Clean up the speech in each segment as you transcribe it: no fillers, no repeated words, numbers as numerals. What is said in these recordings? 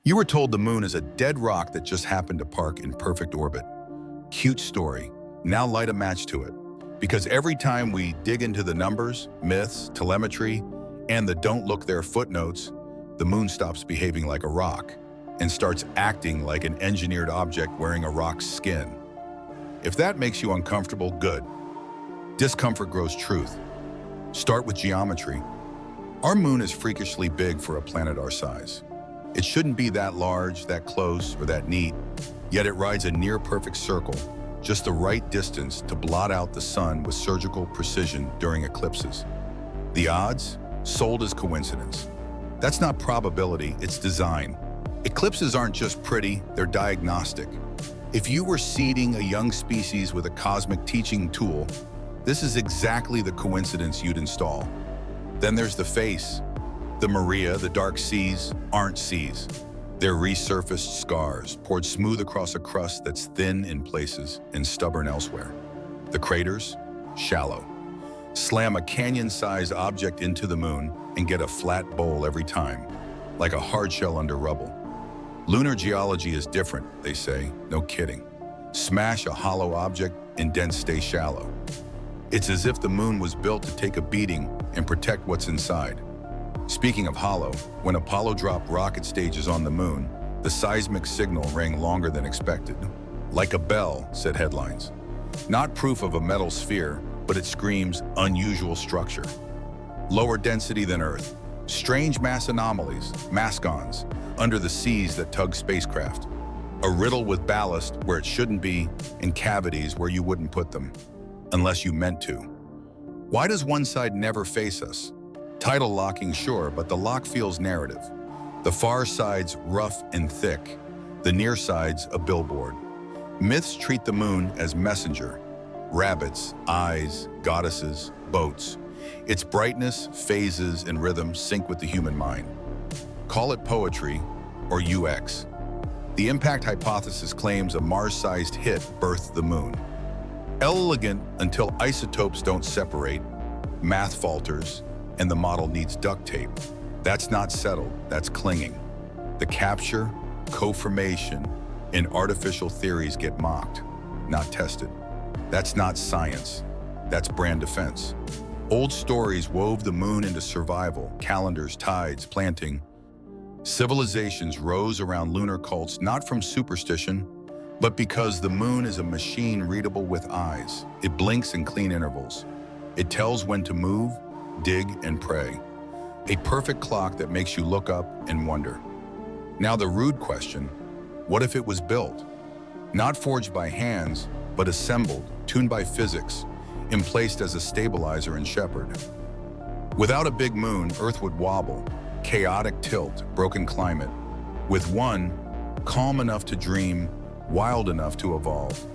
You were told the moon is a dead rock that just happened to park in perfect orbit. Cute story. Now light a match to it. Because every time we dig into the numbers, myths, telemetry, and the don't look there footnotes, the moon stops behaving like a rock and starts acting like an engineered object wearing a rock's skin. If that makes you uncomfortable, good. Discomfort grows truth. Start with geometry. Our moon is freakishly big for a planet our size. It shouldn't be that large, that close, or that neat, yet it rides a near-perfect circle, just the right distance to blot out the sun with surgical precision during eclipses. The odds? Sold as coincidence. That's not probability, it's design. Eclipses aren't just pretty, they're diagnostic. If you were seeding a young species with a cosmic teaching tool, this is exactly the coincidence you'd install. Then there's the face. The Maria, the dark seas, aren't seas. They're resurfaced scars, poured smooth across a crust that's thin in places and stubborn elsewhere. The craters? Shallow. Slam a canyon-sized object into the moon and get a flat bowl every time, like a hard shell under rubble. Lunar geology is different, they say, no kidding. Smash a hollow object and dents stay shallow. It's as if the moon was built to take a beating and protect what's inside. Speaking of hollow, when Apollo dropped rocket stages on the moon, the seismic signal rang longer than expected. Like a bell, said headlines. Not proof of a metal sphere, but it screams unusual structure. Lower density than Earth. Strange mass anomalies, mascons, under the seas that tug spacecraft. A riddle with ballast where it shouldn't be, and cavities where you wouldn't put them, unless you meant to. Why does one side never face us? Tidal locking, sure, but the lock feels narrative. The far side's rough and thick, the near side's a billboard. Myths treat the moon as messenger. Rabbits, eyes, goddesses, boats. Its brightness, phases, and rhythm sync with the human mind. Call it poetry or UX. The impact hypothesis claims a Mars-sized hit birthed the moon. Elegant until isotopes don't separate, math falters, and the model needs duct tape. That's not settled, that's clinging. The capture, co-formation, and artificial theories get mocked, not tested. That's not science, that's brand defense. Old stories wove the moon into survival, calendars, tides, planting. Civilizations rose around lunar cults not from superstition, but because the moon is a machine readable with eyes. It blinks in clean intervals. It tells when to move, dig, and pray. A perfect clock that makes you look up and wonder. Now the rude question, what if it was built? Not forged by hands, but assembled, tuned by physics, and placed as a stabilizer and shepherd. Without a big moon, Earth would wobble, chaotic tilt, broken climate. With one, calm enough to dream, wild enough to evolve.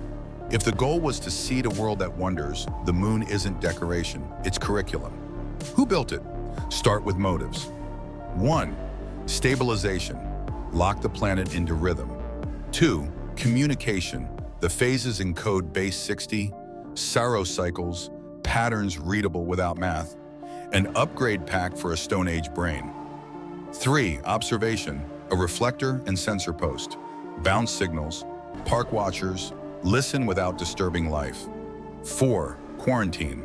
If the goal was to seed a world that wonders, the moon isn't decoration, it's curriculum. Who built it? Start with motives. 1. Stabilization. Lock the planet into rhythm. 2. Communication. The phases encode base 60, Saros cycles, patterns readable without math, an upgrade pack for a Stone Age brain. 3. Observation. A reflector and sensor post. Bounce signals, park watchers, listen without disturbing life. 4. Quarantine.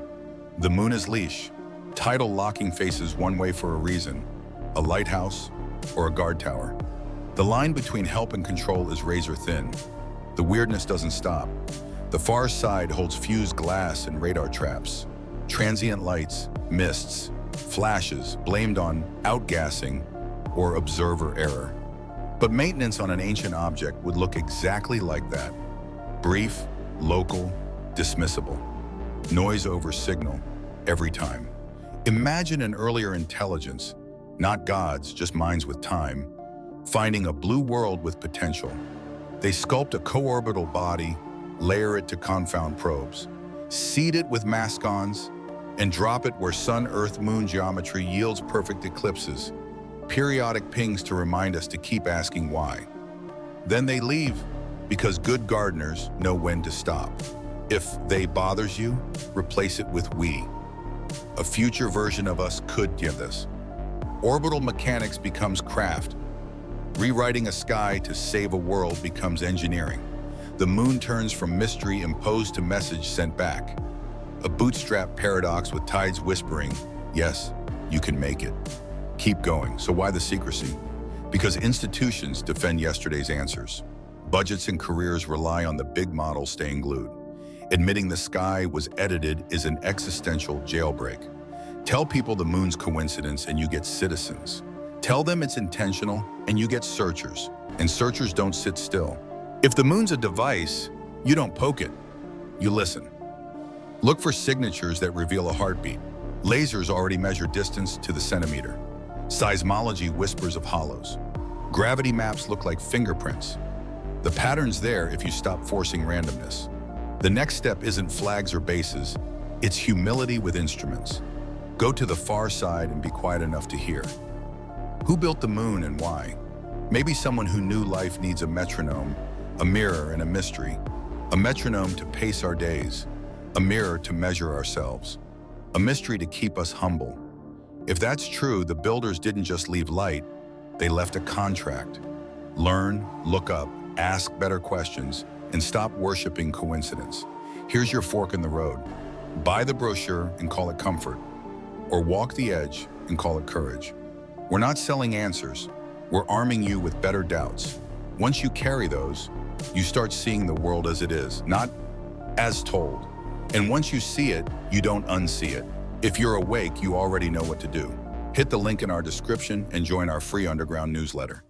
The moon is leash. Tidal locking faces one way for a reason, a lighthouse or a guard tower. The line between help and control is razor thin. The weirdness doesn't stop. The far side holds fused glass and radar traps, transient lights, mists, flashes blamed on outgassing or observer error. But maintenance on an ancient object would look exactly like that. Brief, local, dismissible. Noise over signal, every time. Imagine an earlier intelligence, not gods, just minds with time, finding a blue world with potential. They sculpt a co-orbital body, layer it to confound probes, seed it with mascons, and drop it where sun-earth-moon geometry yields perfect eclipses, periodic pings to remind us to keep asking why. Then they leave, because good gardeners know when to stop. If they bothers you, replace it with we. A future version of us could give this. Orbital mechanics becomes craft. Rewriting a sky to save a world becomes engineering. The moon turns from mystery imposed to message sent back. A bootstrap paradox with tides whispering, yes, you can make it. Keep going. So why the secrecy? Because institutions defend yesterday's answers. Budgets and careers rely on the big model staying glued. Admitting the sky was edited is an existential jailbreak. Tell people the moon's coincidence and you get citizens. Tell them it's intentional and you get searchers. And searchers don't sit still. If the moon's a device, you don't poke it, you listen. Look for signatures that reveal a heartbeat. Lasers already measure distance to the centimeter. Seismology whispers of hollows. Gravity maps look like fingerprints. The pattern's there if you stop forcing randomness. The next step isn't flags or bases, it's humility with instruments. Go to the far side and be quiet enough to hear. Who built the moon and why? Maybe someone who knew life needs a metronome, a mirror and a mystery. A metronome to pace our days, a mirror to measure ourselves, a mystery to keep us humble. If that's true, the builders didn't just leave light, they left a contract. Learn, look up, ask better questions, and stop worshiping coincidence. Here's your fork in the road. Buy the brochure and call it comfort, or walk the edge and call it courage. We're not selling answers, we're arming you with better doubts. Once you carry those, you start seeing the world as it is, not as told. And once you see it, you don't unsee it. If you're awake, you already know what to do. Hit the link in our description and join our free underground newsletter.